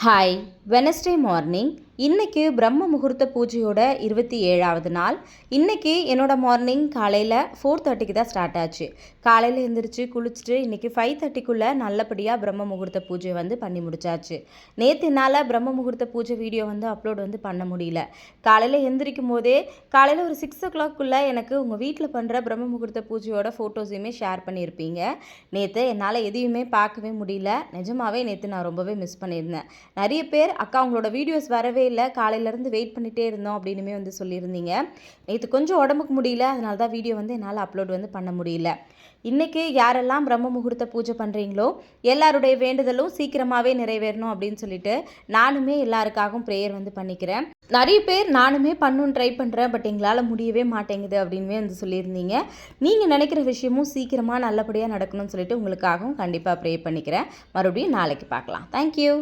Hi, Wednesday morning. இன்றைக்கி பிரம்ம முகூர்த்த பூஜையோட 27வது நாள். இன்றைக்கி என்னோடய மார்னிங் காலையில் 4:30க்கு தான் ஸ்டார்ட் ஆச்சு. காலையில் எழுந்திரிச்சு குளிச்சுட்டு இன்றைக்கி 5:30க்குள்ளே நல்லபடியாக பிரம்ம முகூர்த்த பூஜை பண்ணி முடிச்சாச்சு. நேற்று என்னால் பிரம்ம முகூர்த்த பூஜை வீடியோ அப்லோட் பண்ண முடியல. காலையில் எழுந்திரிக்கும் போதே காலையில் ஒரு 6 o'clock எனக்கு உங்கள் வீட்டில் பண்ணுற பிரம்ம முகூர்த்த பூஜையோட ஃபோட்டோஸையுமே ஷேர் பண்ணியிருப்பீங்க. நேற்று என்னால் எதையுமே பார்க்கவே முடியல. நிஜமாகவே நேற்று நான் ரொம்பவே மிஸ் பண்ணியிருந்தேன். நிறைய பேர் அக்கா உங்களோட வீடியோஸ் வரவே இல்லை, காலையிலேருந்து வெயிட் பண்ணிகிட்டே இருந்தோம் அப்படின்னுமே சொல்லியிருந்தீங்க. நேற்று கொஞ்சம் உடம்புக்கு முடியல, அதனால தான் வீடியோ என்னால் அப்லோட் பண்ண முடியல. இன்றைக்கி யாரெல்லாம் பிரம்ம முகூர்த்த பூஜை பண்ணுறீங்களோ எல்லாருடைய வேண்டுதலும் சீக்கிரமாகவே நிறைவேறணும் அப்படின்னு சொல்லிட்டு நானுமே எல்லாருக்காகவும் ப்ரேயர் பண்ணிக்கிறேன். நிறைய பேர் நானுமே பண்ணணுன்னு ட்ரை பண்ணுறேன், பட் எங்களால் முடியவே மாட்டேங்குது அப்படின்மே சொல்லியிருந்தீங்க. நீங்கள் நினைக்கிற விஷயமும் சீக்கிரமாக நல்லபடியாக நடக்கணும்னு சொல்லிட்டு உங்களுக்காகவும் கண்டிப்பாக ப்ரே பண்ணிக்கிறேன். மறுபடியும் நாளைக்கு பார்க்கலாம். தேங்க்யூ.